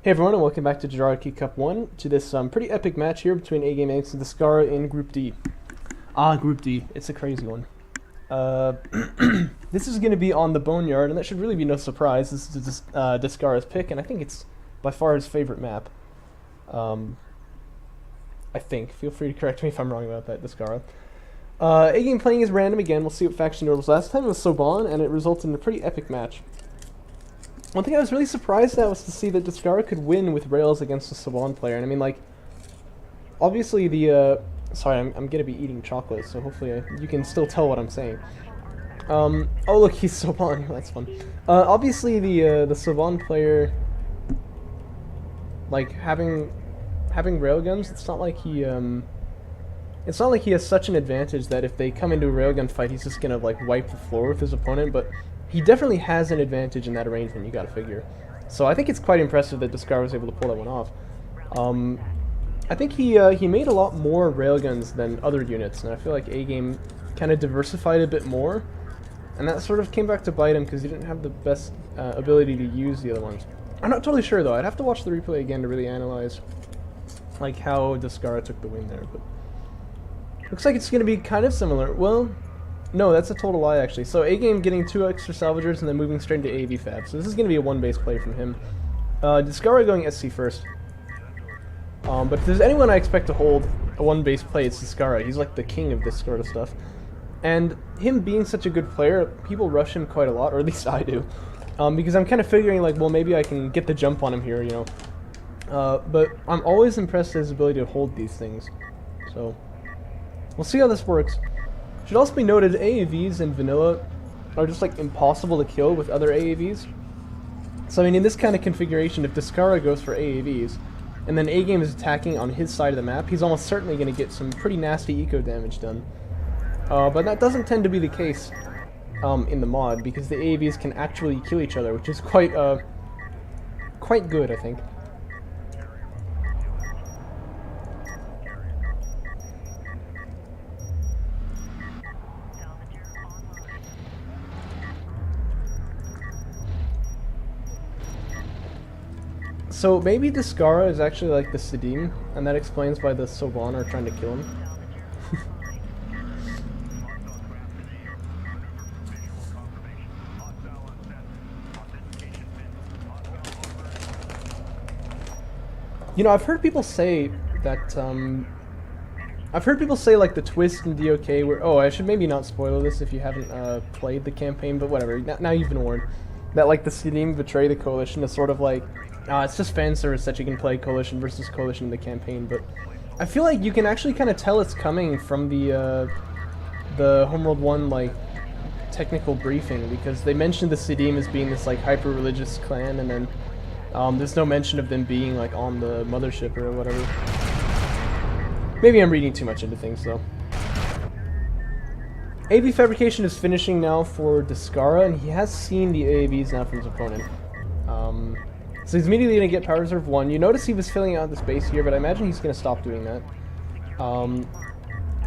Hey everyone, and welcome back to Jaraci Cup 1, to this pretty epic match here between AGameAnx and Descara in Group D. Group D. It's a crazy one. This is going to be on the Boneyard, and that should really be no surprise. This is Descara's pick, and I think it's by far his favorite map. I think. Feel free to correct me if I'm wrong about that, Descara. A-Game playing is random again. We'll see what faction it was last time. It was Soban, and it resulted in a pretty epic match. One thing I was really surprised at was to see that Descara could win with rails against a Soban player. And I mean, like, obviously the, sorry, I'm gonna be eating chocolate, so hopefully you can still tell what I'm saying. Oh look, he's Soban, that's fun. Obviously the Soban player, like, having railguns, it's not like he has such an advantage that if they come into a railgun fight, he's just gonna, like, wipe the floor with his opponent, but he definitely has an advantage in that arrangement, you gotta figure. So I think it's quite impressive that Descara was able to pull that one off. I think he made a lot more railguns than other units, and I feel like A-Game kind of diversified a bit more, and that sort of came back to bite him because he didn't have the best ability to use the other ones. I'm not totally sure though, I'd have to watch the replay again to really analyze like how Descara took the win there, but looks like it's going to be kind of similar. Well, no, that's a total lie, actually. So A-Game getting 2 extra salvagers and then moving straight into AV Fab. So this is going to be a one-base play from him. Descara going SC first. But if there's anyone I expect to hold a one-base play, it's Descara. He's like the king of this sort of stuff. And him being such a good player, people rush him quite a lot, or at least I do. Because I'm kind of figuring, like, well, maybe I can get the jump on him here, you know. But I'm always impressed at his ability to hold these things. So we'll see how this works. Should also be noted, AAVs in vanilla are just like impossible to kill with other AAVs. So I mean, in this kind of configuration, if Descara goes for AAVs, and then A-Game is attacking on his side of the map, he's almost certainly going to get some pretty nasty eco damage done. But that doesn't tend to be the case in the mod, because the AAVs can actually kill each other, which is quite good, I think. So maybe Descara is actually like the Sidim, and that explains why the Soban are trying to kill him. You know, I've heard people say that, like the twist in DOK where, oh, I should maybe not spoil this if you haven't played the campaign, but whatever, now you've been warned. That like the Sidim betray the Coalition is sort of like, it's just fan service that you can play Coalition versus Coalition in the campaign, but I feel like you can actually kind of tell it's coming from the Homeworld 1, like, technical briefing, because they mentioned the Sidim as being this, like, hyper-religious clan, and then there's no mention of them being, like, on the mothership or whatever. Maybe I'm reading too much into things, though. AV fabrication is finishing now for Descara, and he has seen the AAVs now from his opponent. So he's immediately going to get Power Reserve 1. You notice he was filling out this base here, but I imagine he's going to stop doing that.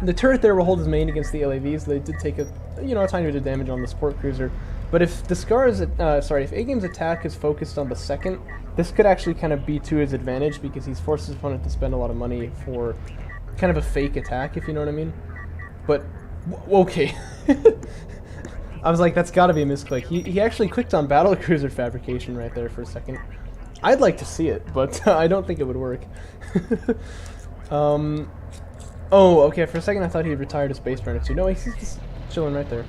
The turret there will hold his main against the LAVs. They did take a tiny bit of damage on the support cruiser. But if Descara's, if A-Game's attack is focused on the second, this could actually kind of be to his advantage because he's forced his opponent to spend a lot of money for kind of a fake attack, if you know what I mean. But okay. I was like, that's got to be a misclick. He actually clicked on battlecruiser fabrication right there for a second. I'd like to see it, but I don't think it would work. Oh, okay, for a second I thought he had retired his base burner too. No, he's just chilling right there.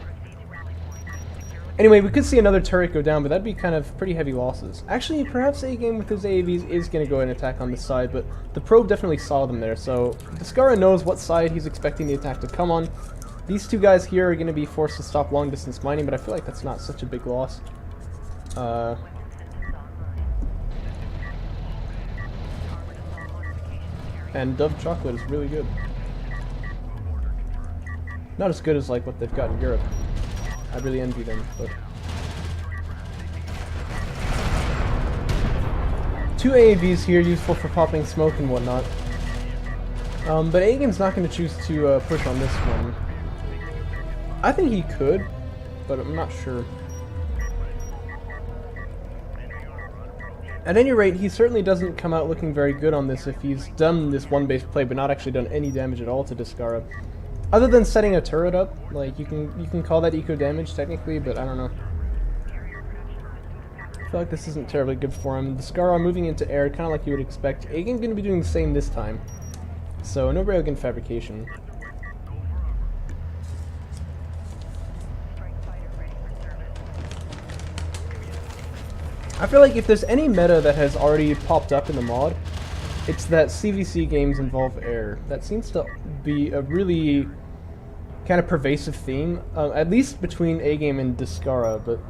Anyway, we could see another turret go down, but that'd be kind of pretty heavy losses. Actually, perhaps A-Game with his AAVs is going to go and attack on this side, but the probe definitely saw them there, so Descara knows what side he's expecting the attack to come on. These two guys here are going to be forced to stop long-distance mining, but I feel like that's not such a big loss. And Dove Chocolate is really good. Not as good as like what they've got in Europe. I really envy them, but 2 AAVs here, useful for popping smoke and whatnot. But A-Game's not going to choose to push on this one. I think he could, but I'm not sure. At any rate, he certainly doesn't come out looking very good on this if he's done this one-base play but not actually done any damage at all to Descara. Other than setting a turret up, like, you can call that eco damage technically, but I don't know. I feel like this isn't terribly good for him. Descara moving into air, kind of like you would expect. AGame's going to be doing the same this time. So, no railgun fabrication. I feel like if there's any meta that has already popped up in the mod, it's that CVC games involve air. That seems to be a really kind of pervasive theme, at least between A-Game and Descara, but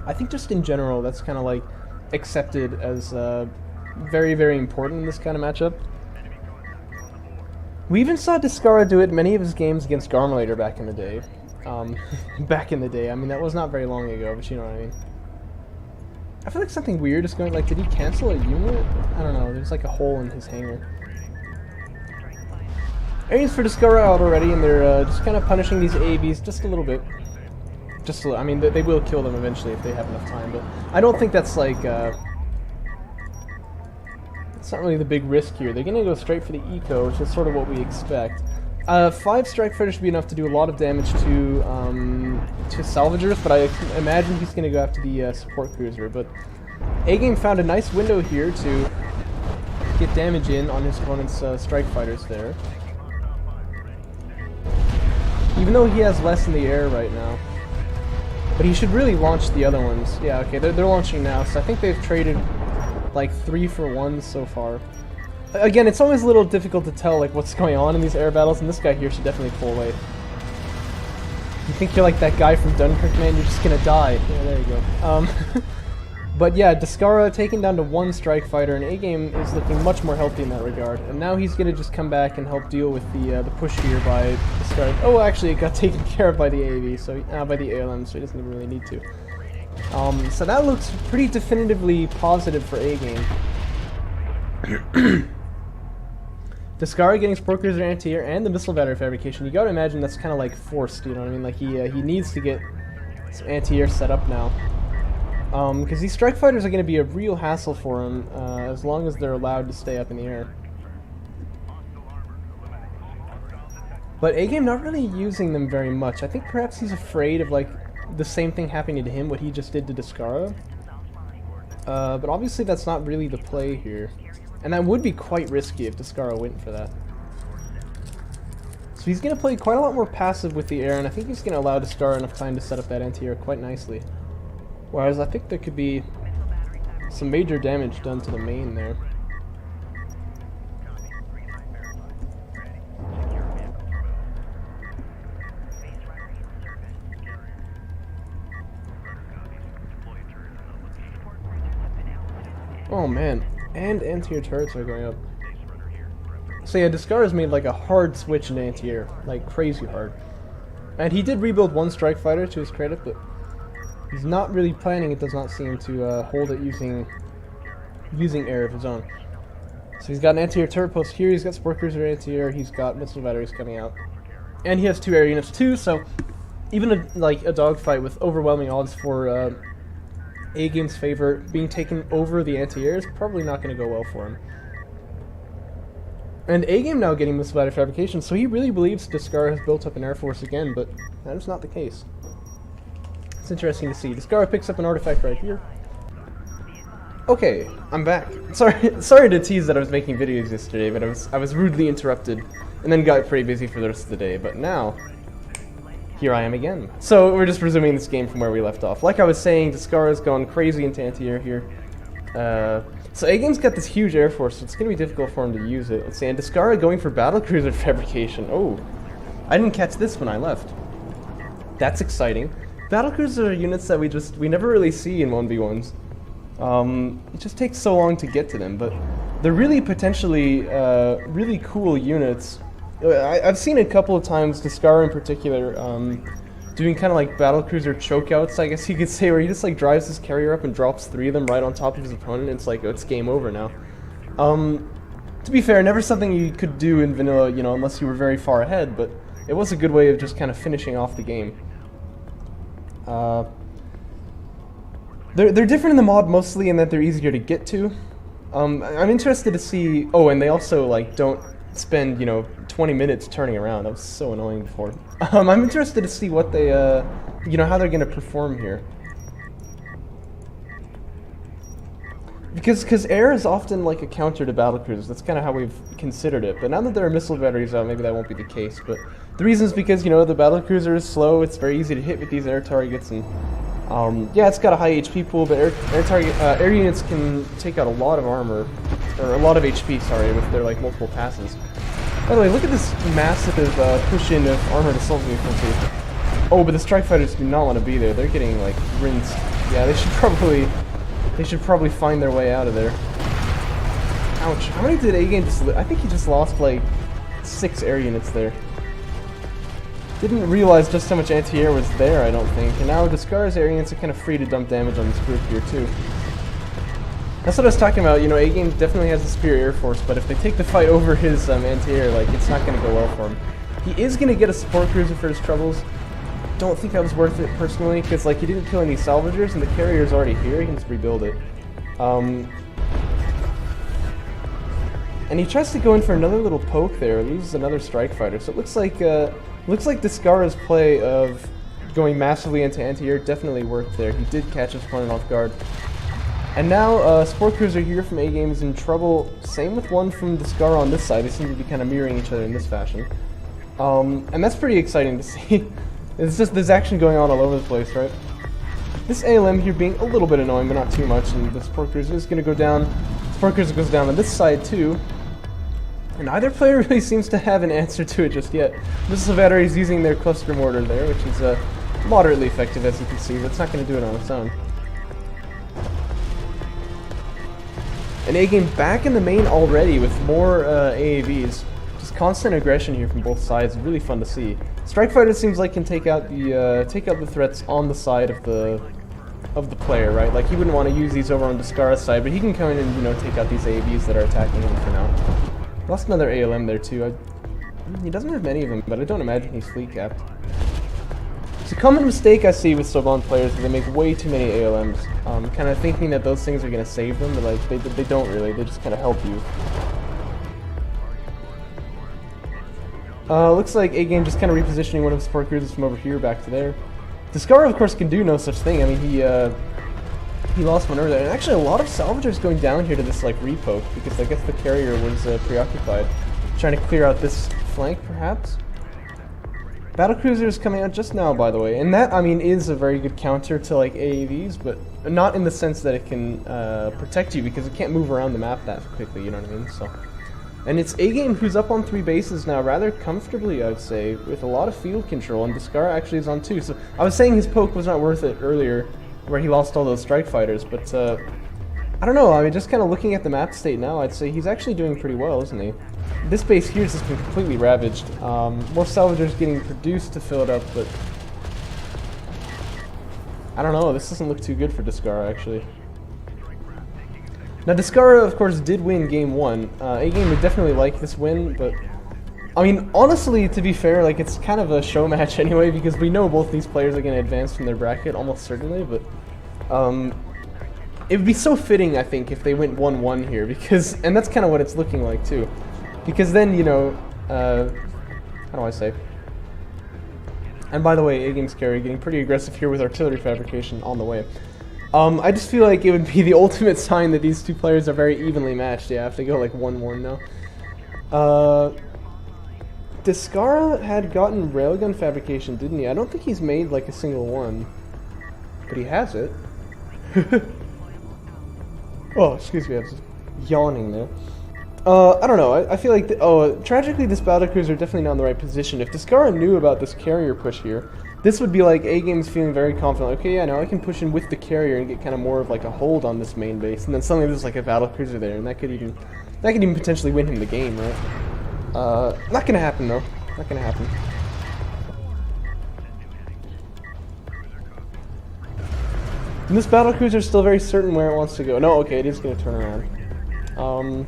I think just in general that's kind of like accepted as very, very important in this kind of matchup. We even saw Descara do it in many of his games against Garmulator back in the day. Back in the day, I mean that was not very long ago, but you know what I mean. I feel like something weird is going, like, did he cancel a unit? I don't know, there's like a hole in his hangar. Areas for Descara out already, and they're just kind of punishing these ABs just a little bit. Just a little, I mean, they will kill them eventually if they have enough time, but I don't think that's like, it's not really the big risk here. They're gonna go straight for the eco, which is sort of what we expect. 5 strike fighters should be enough to do a lot of damage to salvagers, but I imagine he's going to go after the support cruiser. But A-Game found a nice window here to get damage in on his opponent's strike fighters there. Even though he has less in the air right now. But he should really launch the other ones. Yeah, okay, they're launching now, so I think they've traded like 3 for 1 so far. Again, it's always a little difficult to tell like what's going on in these air battles, and this guy here should definitely pull away. You think you're like that guy from Dunkirk, man, you're just gonna die. Yeah, there you go. But yeah, Descara taken down to 1 strike fighter, and A-Game is looking much more healthy in that regard. And now he's gonna just come back and help deal with the push here by Descara. Oh, actually, it got taken care of by the AV, so by the ALM, so he doesn't even really need to. So that looks pretty definitively positive for A-Game. Descara getting support cruiser anti-air and the missile battery fabrication. You gotta imagine that's kind of like forced, you know what I mean? Like he needs to get some anti-air set up now. Because these strike fighters are going to be a real hassle for him as long as they're allowed to stay up in the air. But A-Game not really using them very much. I think perhaps he's afraid of like the same thing happening to him, what he just did to Descara. But obviously that's not really the play here. And that would be quite risky if Descara went for that. So he's going to play quite a lot more passive with the air, and I think he's going to allow Descara enough time to set up that anti-air quite nicely. Whereas I think there could be some major damage done to the main there. Oh man, and anti-air turrets are going up. So yeah, Descara's made like a hard switch in anti-air, like crazy hard. And he did rebuild 1 strike fighter to his credit, but he's not really planning, it does not seem, to hold it using air of his own. So he's got an anti-air turret post here, he's got support cruiser anti-air, he's got missile batteries coming out. And he has 2 air units too, so even a dogfight with overwhelming odds for A-Game's favor being taken over the anti-air is probably not going to go well for him. And A-Game now getting missile battery fabrication, so he really believes Descara has built up an air force again, but that is not the case. It's interesting to see. Descara picks up an artifact right here. Okay, I'm back. Sorry to tease that I was making videos yesterday, but I was rudely interrupted, and then got pretty busy for the rest of the day. But now, here I am again. So we're just resuming this game from where we left off. Like I was saying, Descara's gone crazy into anti-air here. So A-Game's got this huge air force, so it's going to be difficult for him to use it. Let's see, and Descara going for battlecruiser fabrication. Oh, I didn't catch this when I left. That's exciting. Battlecruisers are units that we never really see in 1v1s. It just takes so long to get to them, but they're really potentially really cool units. I've seen a couple of times, Descara in particular, doing kind of like battlecruiser chokeouts, I guess you could say, where he just like drives his carrier up and drops 3 of them right on top of his opponent. It's like, it's game over now. To be fair, never something you could do in vanilla, you know, unless you were very far ahead, but it was a good way of just kind of finishing off the game. They're different in the mod mostly in that they're easier to get to. I'm interested to see. Oh, and they also like don't spend 20 minutes turning around. That was so annoying before. I'm interested to see what they how they're gonna perform here. Because air is often like a counter to battlecruisers. That's kind of how we've considered it. But now that there are missile batteries out, maybe that won't be the case. But the reason is because the battlecruiser is slow. It's very easy to hit with these air targets, and yeah, it's got a high HP pool. But air units can take out a lot of armor, or a lot of HP. Sorry, with their like multiple passes. By the way, look at this massive push in of armored assault vehicles here. Oh, but the strike fighters do not want to be there. They're getting like rinsed. Yeah, they should probably find their way out of there. Ouch. How many did A-Game just I think he just lost like 6 air units there. Didn't realize just how much anti-air was there, I don't think. And now Descara's air units are kind of free to dump damage on this group here too. That's what I was talking about. A-Game definitely has a superior air force, but if they take the fight over his anti-air, like, it's not going to go well for him. He is going to get a support cruiser for his troubles. Don't think that was worth it personally, because like he didn't kill any salvagers and the carrier's already here. He can just rebuild it. And he tries to go in for another little poke there, loses another strike fighter. So it looks like Descara's play of going massively into anti-air definitely worked there. He did catch his opponent off guard. And now support cruiser here from A-Game is in trouble. Same with one from Descara on this side. They seem to be kind of mirroring each other in this fashion. And that's pretty exciting to see. It's just, there's action going on all over the place, right? This ALM here being a little bit annoying, but not too much, and the support cruiser is going to go down. Support cruiser goes down on this side, too. And neither player really seems to have an answer to it just yet. Missile battery is using their cluster mortar there, which is moderately effective, as you can see, but it's not going to do it on its own. And A-Game back in the main already with more AAVs. Just constant aggression here from both sides, really fun to see. Strike Fighter seems like can take out the threats on the side of the player, right? Like he wouldn't want to use these over on Descara's side, but he can come in and take out these AAVs that are attacking him for now. Lost another ALM there too. He doesn't have many of them, but I don't imagine he's fleet capped. It's a common mistake I see with Soban players that they make way too many ALMs, kind of thinking that those things are going to save them, but like they don't really. They just kind of help you. Looks like A-Game just kind of repositioning one of his support cruisers from over here back to there. Descara, of course, can do no such thing. I mean, he lost one earlier. And actually, a lot of salvagers going down here to this, like, repoke, because I guess the carrier was preoccupied. Trying to clear out this flank, perhaps? Battlecruiser is coming out just now, by the way. And that, I mean, is a very good counter to, like, AAVs, but not in the sense that it can protect you, because it can't move around the map that quickly, you know what I mean? So. And it's A-Game who's up on 3 bases now rather comfortably, I'd say, with a lot of field control, and Descara actually is on 2. So I was saying his poke was not worth it earlier, where he lost all those strike fighters, but I don't know, I mean, just kind of looking at the map state now, I'd say he's actually doing pretty well, isn't he? This base here has just been completely ravaged. More salvagers getting produced to fill it up, but I don't know, this doesn't look too good for Descara, actually. Now, Descara, of course, did win Game 1. A-Game would definitely like this win, but I mean, honestly, to be fair, like, it's kind of a show match anyway, because we know both these players are going to advance from their bracket, almost certainly, but it would be so fitting, I think, if they went 1-1 here, because, and that's kind of what it's looking like, too. Because then, how do I say? And by the way, A-Game's carry getting pretty aggressive here with artillery fabrication on the way. I just feel like it would be the ultimate sign that these two players are very evenly matched. Yeah, if they go like 1-1 now. Descara had gotten railgun fabrication, didn't he? I don't think he's made like a single one. But he has it. Oh, excuse me, I was yawning there. I don't know, I feel like, tragically this battlecruiser are definitely not in the right position. If Descara knew about this carrier push here, this would be like A-Game's feeling very confident, okay, yeah, now I can push in with the carrier and get kind of more of like a hold on this main base, and then suddenly there's like a battlecruiser there, and that could even potentially win him the game, right? Not gonna happen though, not gonna happen. And this battlecruiser is still very certain where it wants to go. No, okay, it is gonna turn around.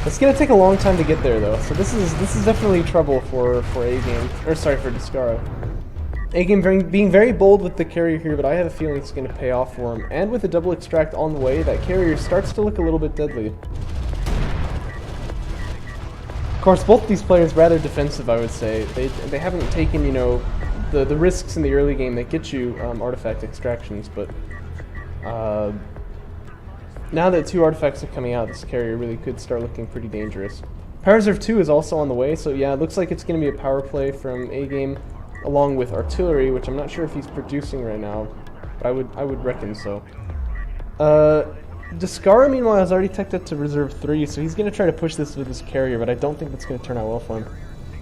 It's gonna take a long time to get there though, so this is definitely trouble for A-Game, or sorry, for Descara. A-Game being very bold with the carrier here, but I have a feeling it's going to pay off for him. And with a double extract on the way, that carrier starts to look a little bit deadly. Of course, both these players rather defensive, I would say. They haven't taken, you know, the risks in the early game that get you artifact extractions, but now that 2 artifacts are coming out, this carrier really could start looking pretty dangerous. Power Reserve 2 is also on the way, so yeah, it looks like it's going to be a power play from A-Game, along with artillery, which I'm not sure if he's producing right now, but I would reckon so. Descara, meanwhile, has already teched up to Reserve 3, so he's going to try to push this with his carrier, but I don't think that's going to turn out well for him.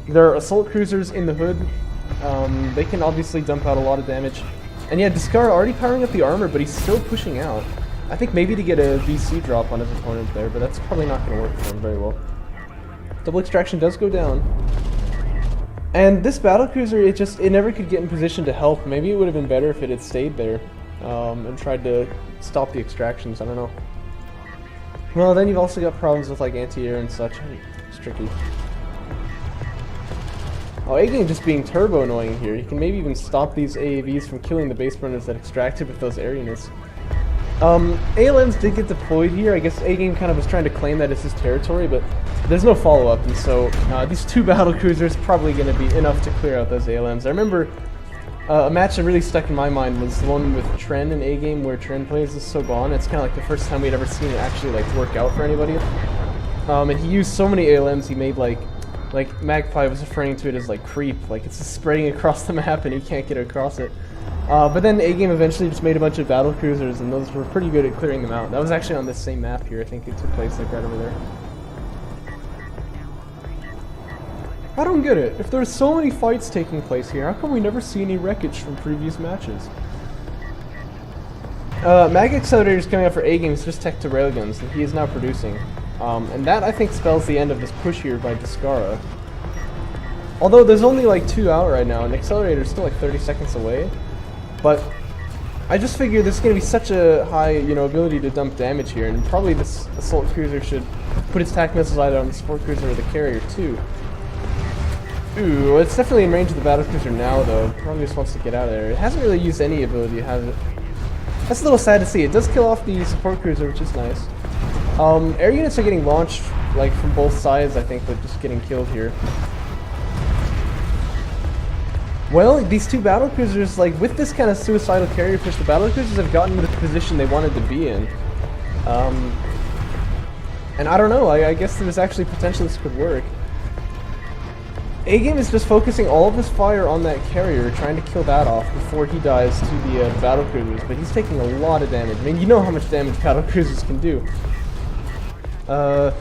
There are assault cruisers in the hood. They can obviously dump out a lot of damage. And yeah, Descara already powering up the armor, but he's still pushing out. I think maybe to get a VC drop on his opponent there, but that's probably not going to work for him very well. Double extraction does go down. And this battlecruiser, it never could get in position to help. Maybe it would have been better if it had stayed there and tried to stop the extractions. I don't know. Well, then you've also got problems with like anti-air and such. It's tricky. Oh, A-Game just being turbo annoying here. He can maybe even stop these AAVs from killing the base runners that extracted with those air units. ALMs did get deployed here. I guess A-Game kind of was trying to claim that it's his territory, but there's no follow-up, and so these 2 battlecruisers probably going to be enough to clear out those ALMs. I remember a match that really stuck in my mind was the one with Tren in A-Game, where Tren plays as Soban. It's kind of like the first time we'd ever seen it actually like work out for anybody. And he used so many ALMs, he made like Magpie was referring to it as like creep, like it's just spreading across the map and he can't get across it. But then A-Game eventually just made a bunch of battle cruisers, and those were pretty good at clearing them out. That was actually on this same map here. I think it took place like right over there. I don't get it. If there's so many fights taking place here, how come we never see any wreckage from previous matches? Mag Accelerator is coming out for A-Game. It's just tech to railguns, and he is now producing. And that, I think, spells the end of this push here by Descara. Although there's only like 2 out right now, and Accelerator is still like 30 seconds away. But I just figure there's going to be such a high, you know, ability to dump damage here, and probably this assault cruiser should put its attack missiles either on the support cruiser or the carrier too. Ooh, well, it's definitely in range of the battle cruiser now, though. Probably just wants to get out of there. It hasn't really used any ability, has it? That's a little sad to see. It does kill off the support cruiser, which is nice. Air units are getting launched, like, from both sides, I think, but just getting killed here. Well, these 2 battlecruisers, like, with this kind of suicidal carrier push, the battlecruisers have gotten into the position they wanted to be in. And I don't know, I guess there's actually potential this could work. A-Game is just focusing all of his fire on that carrier, trying to kill that off before he dies to the battlecruisers, but he's taking a lot of damage. I mean, you know how much damage battlecruisers can do. I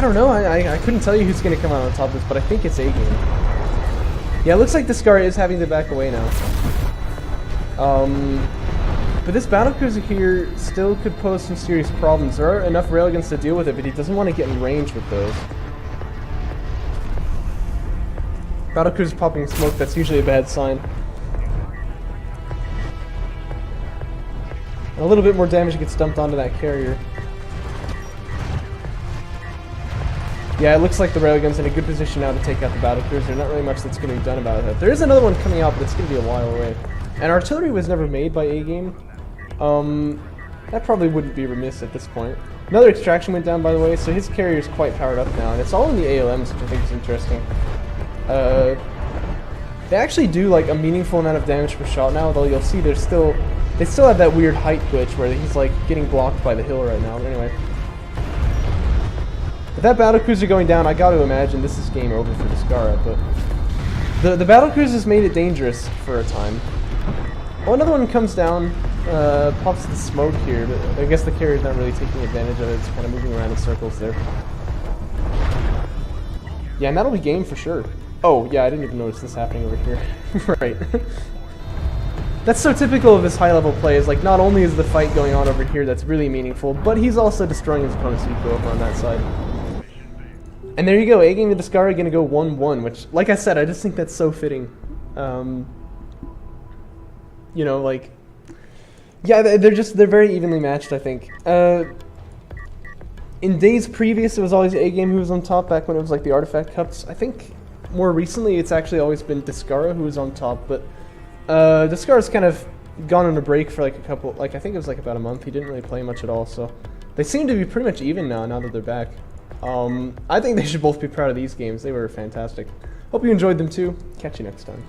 don't know, I couldn't tell you who's going to come out on top of this, but I think it's A-Game. Yeah, it looks like Descara is having to back away now. But this battlecruiser here still could pose some serious problems. There are enough railguns to deal with it, but he doesn't want to get in range with those. Battlecruiser popping smoke, that's usually a bad sign. And a little bit more damage gets dumped onto that carrier. Yeah, it looks like the railgun's in a good position now to take out the battlecruiser. Not really much that's going to be done about it. There is another one coming out, but it's going to be a while away. And artillery was never made by A-Game. That probably wouldn't be remiss at this point. Another extraction went down, by the way, so his carrier is quite powered up now, and it's all in the ALMs, which I think is interesting. They actually do like a meaningful amount of damage per shot now, though you'll see they still have that weird height glitch where he's like getting blocked by the hill right now. But anyway. With that battlecruiser going down, I got to imagine this is game over for Descara, but the battlecruisers made it dangerous for a time. Well, another one comes down, pops the smoke here, but I guess the carrier's not really taking advantage of it. It's kind of moving around in circles there. Yeah, and that'll be game for sure. Oh, yeah, I didn't even notice this happening over here. Right. That's so typical of his high-level play, is like, not only is the fight going on over here that's really meaningful, but he's also destroying his opponent's eco over on that side. And there you go, A-Game and Descara gonna go 1-1, which, like I said, I just think that's so fitting. You know, like, yeah, they're very evenly matched, I think. In days previous, it was always A-Game who was on top back when it was like the Artifact Cups. I think more recently, it's actually always been Descara who was on top, but Descara's kind of gone on a break for like a couple, like I think it was like about a month. He didn't really play much at all, so they seem to be pretty much even now that they're back. I think they should both be proud of these games. They were fantastic. Hope you enjoyed them too. Catch you next time.